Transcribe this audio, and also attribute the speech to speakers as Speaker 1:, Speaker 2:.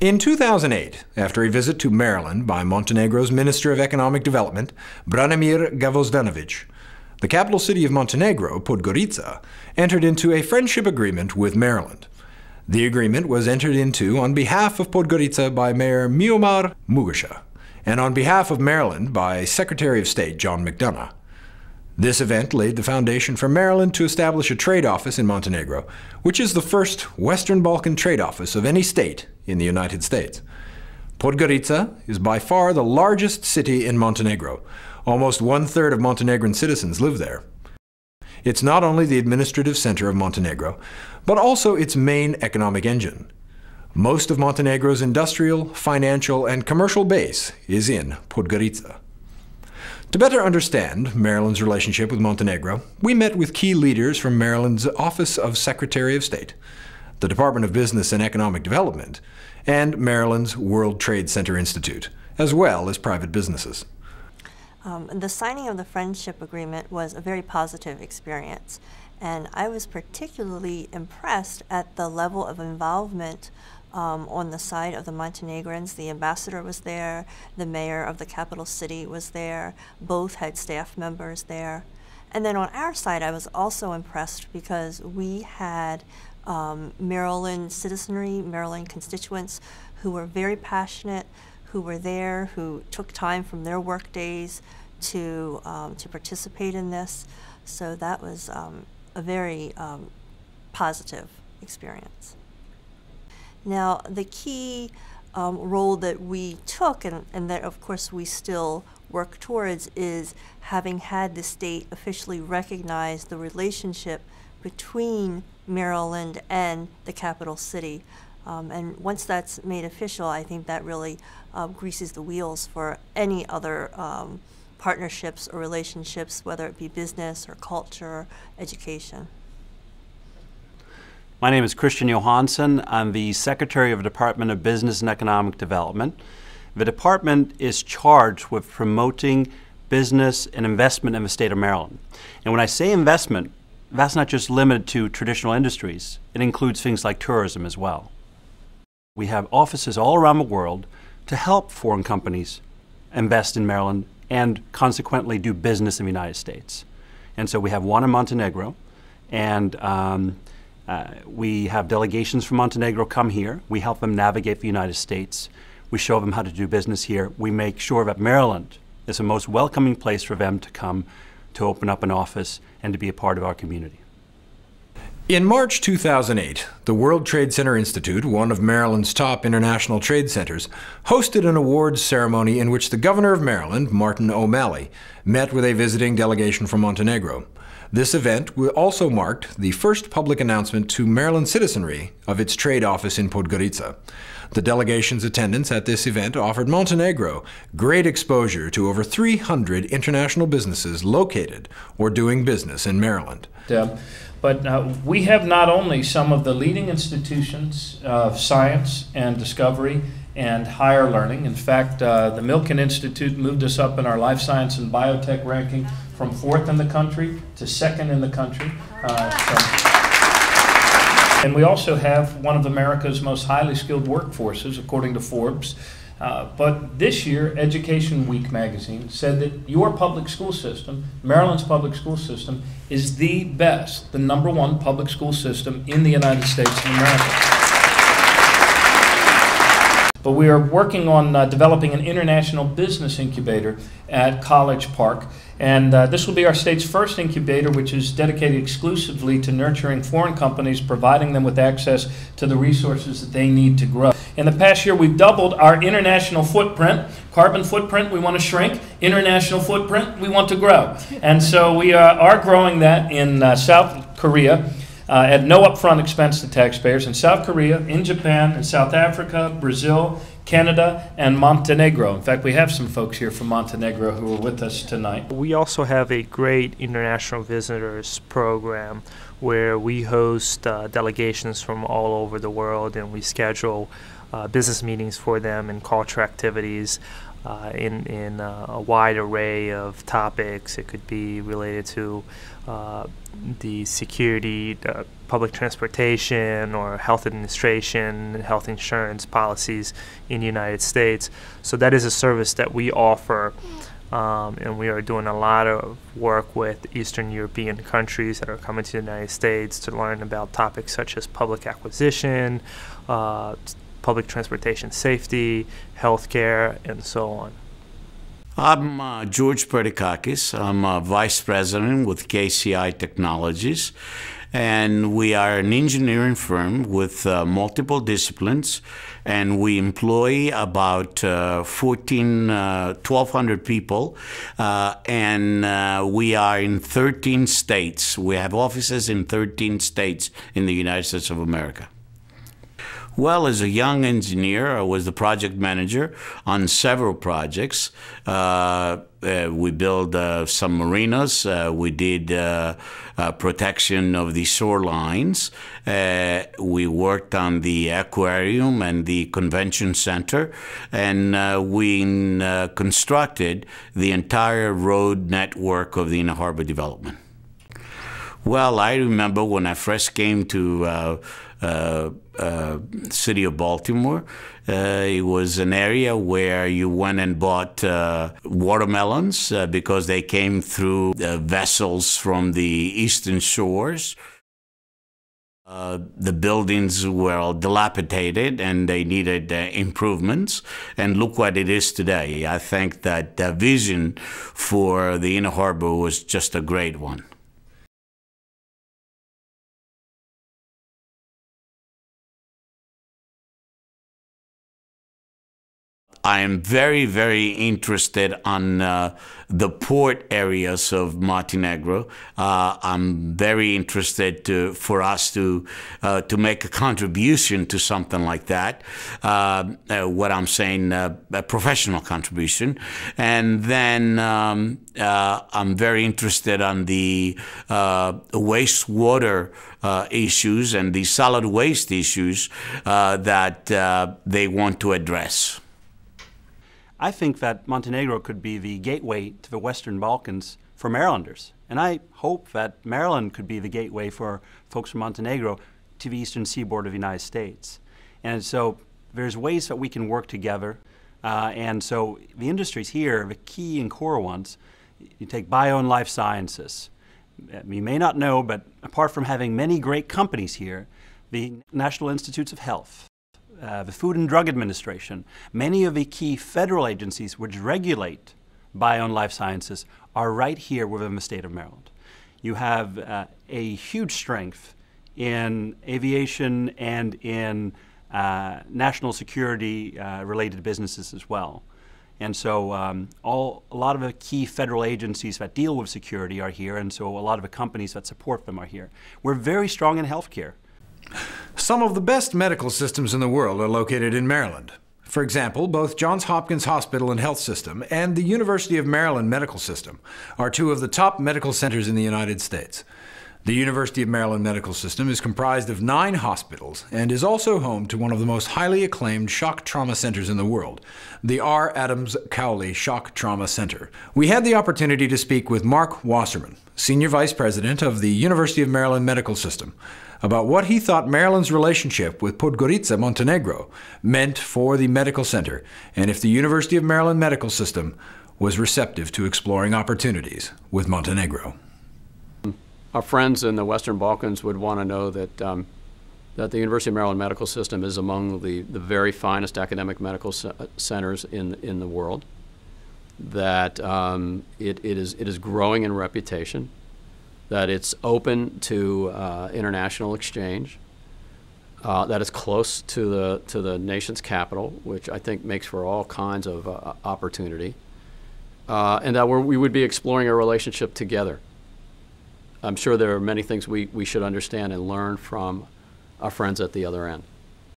Speaker 1: In 2008, after a visit to Maryland by Montenegro's Minister of Economic Development, Branimir Gvozdenovic, the capital city of Montenegro, Podgorica, entered into a friendship agreement with Maryland. The agreement was entered into on behalf of Podgorica by Mayor Miomir Mugasha, and on behalf of Maryland by Secretary of State John McDonough. This event laid the foundation for Maryland to establish a trade office in Montenegro, which is the first Western Balkan trade office of any state in the United States. Podgorica is by far the largest city in Montenegro. Almost one-third of Montenegrin citizens live there. It's not only the administrative center of Montenegro, but also its main economic engine. Most of Montenegro's industrial, financial, and commercial base is in Podgorica. To better understand Maryland's relationship with Montenegro, we met with key leaders from Maryland's Office of Secretary of State, the Department of Business and Economic Development, and Maryland's World Trade Center Institute, as well as private businesses.
Speaker 2: The signing of the friendship agreement was a very positive experience, and I was particularly impressed at the level of involvement on the side of the Montenegrins. The ambassador was there, the mayor of the capital city was there, both had staff members there. And then on our side, I was also impressed because we had Maryland citizenry, Maryland constituents who were very passionate, who were there, who took time from their work days to participate in this. So that was a very positive experience. Now, the key role that we took, and that of course we still work towards, is having had the state officially recognize the relationship between Maryland and the capital city. And once that's made official, I think that really greases the wheels for any other partnerships or relationships, whether it be business or culture, education.
Speaker 3: My name is Christian Johansson. I'm the Secretary of the Department of Business and Economic Development. The department is charged with promoting business and investment in the state of Maryland. And when I say investment, that's not just limited to traditional industries. It includes things like tourism as well. We have offices all around the world to help foreign companies invest in Maryland and consequently do business in the United States. And so we have one in Montenegro, and we have delegations from Montenegro come here. We help them navigate the United States. We show them how to do business here. We make sure that Maryland is the most welcoming place for them to come to open up an office and to be a part of our community.
Speaker 1: In March 2008, the World Trade Center Institute, one of Maryland's top international trade centers, hosted an awards ceremony in which the Governor of Maryland, Martin O'Malley, met with a visiting delegation from Montenegro. This event also marked the first public announcement to Maryland citizenry of its trade office in Podgorica. The delegation's attendance at this event offered Montenegro great exposure to over 300 international businesses located or doing business in Maryland.
Speaker 4: But we have not only some of the leading institutions of science and discovery and higher learning. In fact, the Milken Institute moved us up in our life science and biotech ranking from 4th in the country to 2nd in the country. And we also have one of America's most highly skilled workforces, according to Forbes. But this year, Education Week magazine said that your public school system, Maryland's public school system, is the best, the #1 public school system in the United States of America. But we are working on developing an international business incubator at College Park. And this will be our state's first incubator, which is dedicated exclusively to nurturing foreign companies, providing them with access to the resources that they need to grow. In the past year, we've doubled our international footprint. Carbon footprint, we want to shrink. International footprint, we want to grow. And so we are growing that in South Korea at no upfront expense to taxpayers, in South Korea, in Japan, in South Africa, Brazil, Canada, and Montenegro. In fact, we have some folks here from Montenegro who are with us tonight.
Speaker 5: We also have a great international visitors program where we host delegations from all over the world, and we schedule business meetings for them and culture activities in a wide array of topics. It could be related to the security, public transportation, or health administration, health insurance policies in the United States. So that is a service that we offer, and we are doing a lot of work with Eastern European countries that are coming to the United States to learn about topics such as public acquisition, public transportation safety, healthcare, and so on.
Speaker 6: I'm George Perdikakis. I'm Vice President with KCI Technologies, and we are an engineering firm with multiple disciplines, and we employ about 1,200 people, and we are in 13 states. We have offices in 13 states in the United States of America. Well, as a young engineer, I was the project manager on several projects. We built some marinas. We did protection of the shorelines. We worked on the aquarium and the convention center. And we constructed the entire road network of the Inner Harbor development. Well, I remember when I first came to city of Baltimore. It was an area where you went and bought watermelons because they came through vessels from the eastern shores. The buildings were all dilapidated and they needed improvements. And look what it is today. I think that the vision for the Inner Harbor was just a great one. I am very, very interested on the port areas of Montenegro. I'm very interested for us to make a contribution to something like that. What I'm saying, a professional contribution. And then I'm very interested on the wastewater issues and the solid waste issues that they want to address.
Speaker 3: I think that Montenegro could be the gateway to the Western Balkans for Marylanders. And I hope that Maryland could be the gateway for folks from Montenegro to the eastern seaboard of the United States. And so there's ways that we can work together. And so the industries here, the key and core ones, you take bio and life sciences. You may not know, but apart from having many great companies here, the National Institutes of Health, the Food and Drug Administration, many of the key federal agencies which regulate bio and life sciences are right here within the state of Maryland. You have a huge strength in aviation and in national security related businesses as well. And so a lot of the key federal agencies that deal with security are here, and so a lot of the companies that support them are here. We're very strong in healthcare.
Speaker 1: Some of the best medical systems in the world are located in Maryland. For example, both Johns Hopkins Hospital and Health System and the University of Maryland Medical System are two of the top medical centers in the United States. The University of Maryland Medical System is comprised of 9 hospitals and is also home to one of the most highly acclaimed shock trauma centers in the world, the R. Adams Cowley Shock Trauma Center. We had the opportunity to speak with Mark Wasserman, Senior Vice President of the University of Maryland Medical System, about what he thought Maryland's relationship with Podgorica, Montenegro, meant for the medical center, and if the University of Maryland Medical System was receptive to exploring opportunities with Montenegro.
Speaker 7: Our friends in the Western Balkans would want to know that that the University of Maryland Medical System is among the very finest academic medical centers in the world, that it is growing in reputation, that it's open to international exchange, that it's close to the nation's capital, which I think makes for all kinds of opportunity, and that we would be exploring a relationship together. I'm sure there are many things we should understand and learn from our friends at the other end.